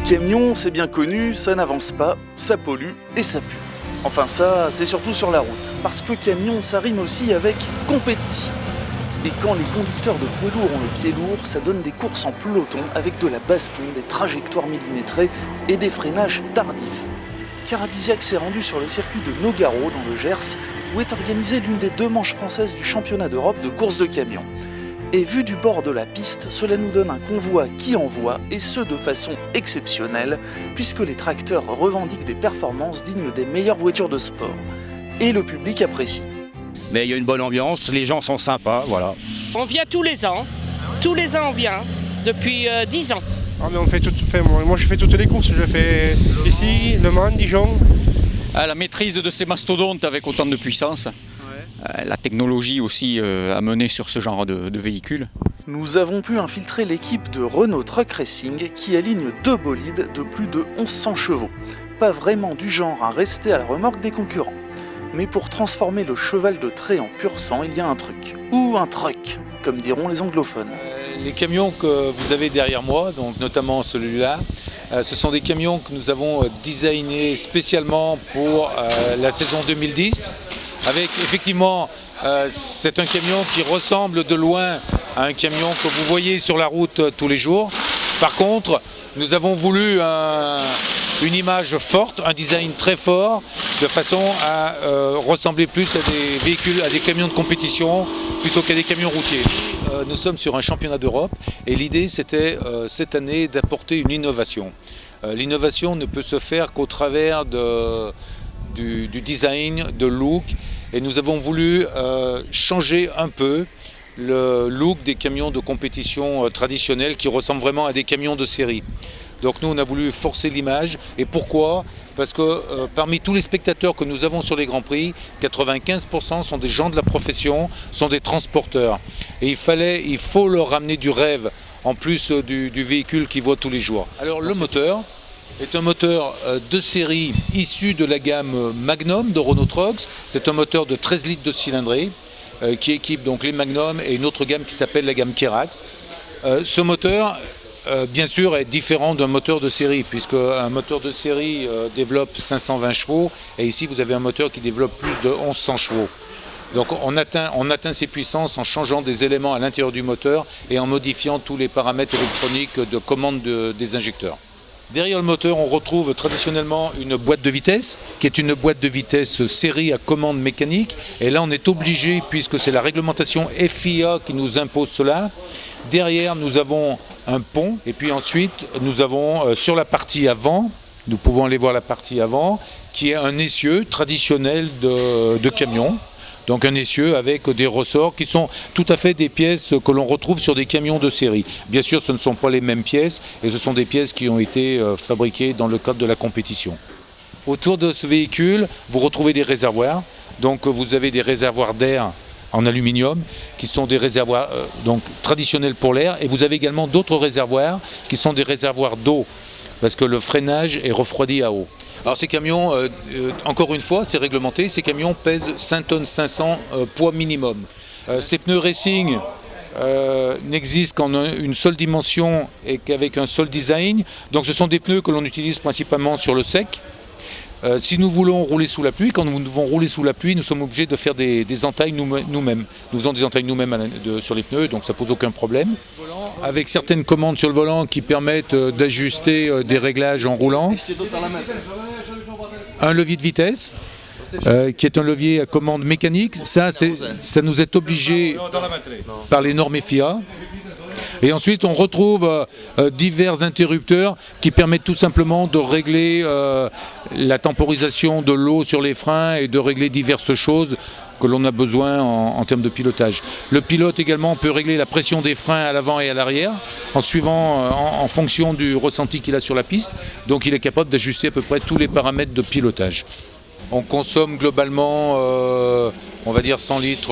camion, c'est bien connu, ça n'avance pas, ça pollue et ça pue. Enfin ça, c'est surtout sur la route, parce que camion, ça rime aussi avec compétition. Et quand les conducteurs de poids lourds ont le pied lourd, ça donne des courses en peloton avec de la baston, des trajectoires millimétrées et des freinages tardifs. Caradisiac s'est rendu sur le circuit de Nogaro dans le Gers, où est organisée l'une des 2 manches françaises du championnat d'Europe de course de camions. Et vu du bord de la piste, cela nous donne un convoi qui envoie, et ce de façon exceptionnelle, puisque les tracteurs revendiquent des performances dignes des meilleures voitures de sport. Et le public apprécie. Mais il y a une bonne ambiance, les gens sont sympas, voilà. On vient tous les ans on vient, depuis 10 ans. Ah mais moi je fais toutes les courses, je fais ici, Le Mans, Dijon. La maîtrise de ces mastodontes avec autant de puissance. La technologie aussi amenée sur ce genre de véhicule. Nous avons pu infiltrer l'équipe de Renault Truck Racing qui aligne 2 bolides de plus de 1100 chevaux. Pas vraiment du genre à rester à la remorque des concurrents. Mais pour transformer le cheval de trait en pur sang, il y a un truc. Ou un truc, comme diront les anglophones. Les camions que vous avez derrière moi, donc notamment celui-là, ce sont des camions que nous avons designés spécialement pour la saison 2010. Avec effectivement, c'est un camion qui ressemble de loin à un camion que vous voyez sur la route tous les jours. Par contre, nous avons voulu une image forte, un design très fort, de façon à ressembler plus à des véhicules, à des camions de compétition plutôt qu'à des camions routiers. Nous sommes sur un championnat d'Europe et l'idée c'était cette année d'apporter une innovation. L'innovation ne peut se faire qu'au travers du design, de look, et nous avons voulu changer un peu le look des camions de compétition traditionnels qui ressemblent vraiment à des camions de série. Donc nous on a voulu forcer l'image, et pourquoi ? Parce que parmi tous les spectateurs que nous avons sur les Grands Prix, 95% sont des gens de la profession, sont des transporteurs. Et il faut leur ramener du rêve, en plus du véhicule qu'ils voient tous les jours. Alors le moteur est un moteur de série issu de la gamme Magnum de Renault Trucks. C'est un moteur de 13 litres de cylindrée qui équipe donc les Magnum et une autre gamme qui s'appelle la gamme Kerax. Ce moteur bien sûr est différent d'un moteur de série, puisque un moteur de série développe 520 chevaux et ici vous avez un moteur qui développe plus de 1100 chevaux. Donc on atteint ces puissances en changeant des éléments à l'intérieur du moteur et en modifiant tous les paramètres électroniques de commande des injecteurs. Derrière le moteur, on retrouve traditionnellement une boîte de vitesse, qui est une boîte de vitesse série à commande mécanique. Et là, on est obligé, puisque c'est la réglementation FIA qui nous impose cela. Derrière, nous avons un pont. Et puis ensuite, nous avons sur la partie avant, nous pouvons aller voir la partie avant, qui est un essieu traditionnel de camion. Donc un essieu avec des ressorts qui sont tout à fait des pièces que l'on retrouve sur des camions de série. Bien sûr, ce ne sont pas les mêmes pièces et ce sont des pièces qui ont été fabriquées dans le cadre de la compétition. Autour de ce véhicule, vous retrouvez des réservoirs. Donc vous avez des réservoirs d'air en aluminium qui sont des réservoirs donc traditionnels pour l'air, et vous avez également d'autres réservoirs qui sont des réservoirs d'eau parce que le freinage est refroidi à eau. Alors ces camions, encore une fois, c'est réglementé, ces camions pèsent 5 tonnes 500 poids minimum. Ces pneus racing n'existent qu'en une seule dimension et qu'avec un seul design. Donc ce sont des pneus que l'on utilise principalement sur le sec. Si nous voulons rouler sous la pluie, quand nous devons rouler sous la pluie, nous sommes obligés de faire des entailles nous-mêmes. Nous faisons des entailles nous-mêmes sur les pneus, donc ça ne pose aucun problème. Avec certaines commandes sur le volant qui permettent d'ajuster des réglages en roulant. Un levier de vitesse, qui est un levier à commande mécanique. Ça nous est obligé par les normes FIA. Et ensuite, on retrouve divers interrupteurs qui permettent tout simplement de régler la temporisation de l'eau sur les freins et de régler diverses choses que l'on a besoin en termes de pilotage. Le pilote également peut régler la pression des freins à l'avant et à l'arrière en fonction du ressenti qu'il a sur la piste. Donc il est capable d'ajuster à peu près tous les paramètres de pilotage. On consomme globalement, on va dire 100 litres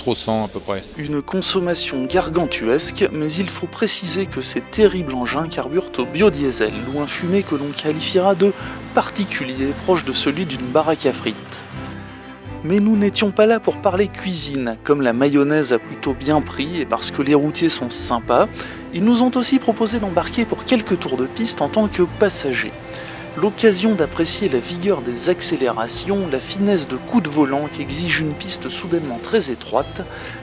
au 100 à peu près. Une consommation gargantuesque, mais il faut préciser que ces terribles engins carburent au biodiesel, ou un fumé que l'on qualifiera de particulier, proche de celui d'une baraque à frites. Mais nous n'étions pas là pour parler cuisine. Comme la mayonnaise a plutôt bien pris et parce que les routiers sont sympas, ils nous ont aussi proposé d'embarquer pour quelques tours de piste en tant que passagers. L'occasion d'apprécier la vigueur des accélérations, la finesse de coups de volant qu'exige une piste soudainement très étroite,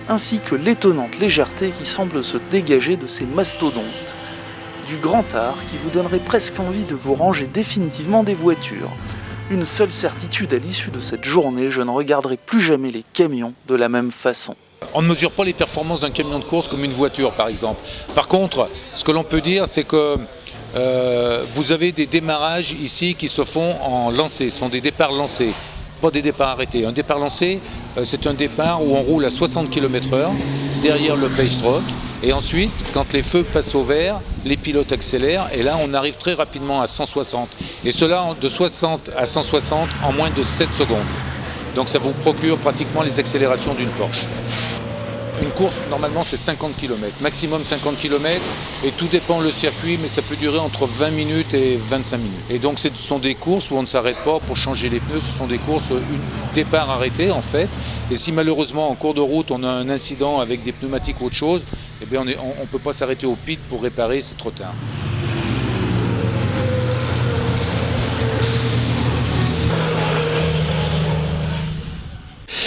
ainsi que l'étonnante légèreté qui semble se dégager de ces mastodontes. Du grand art qui vous donnerait presque envie de vous ranger définitivement des voitures. Une seule certitude à l'issue de cette journée, je ne regarderai plus jamais les camions de la même façon. On ne mesure pas les performances d'un camion de course comme une voiture par exemple. Par contre, ce que l'on peut dire, c'est que vous avez des démarrages ici qui se font en lancé, ce sont des départs lancés, pas des départs arrêtés. Un départ lancé, c'est un départ où on roule à 60 km/h derrière le paystroke et ensuite, quand les feux passent au vert, les pilotes accélèrent et là on arrive très rapidement à 160. Et cela de 60 à 160 en moins de 7 secondes. Donc ça vous procure pratiquement les accélérations d'une Porsche. Une course, normalement, c'est 50 km, maximum 50 km, et tout dépend le circuit, mais ça peut durer entre 20 minutes et 25 minutes. Et donc, ce sont des courses où on ne s'arrête pas pour changer les pneus, ce sont des courses départ arrêté, en fait. Et si malheureusement, en cours de route, on a un incident avec des pneumatiques ou autre chose, eh bien, on ne peut pas s'arrêter au pit pour réparer, c'est trop tard.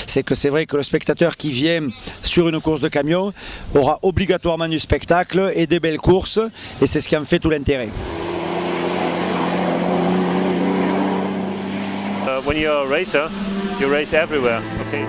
C'est que c'est vrai que le spectateur qui vient sur une course de camion aura obligatoirement du spectacle et des belles courses, et c'est ce qui en fait tout l'intérêt. When you're a racer, you race everywhere, okay?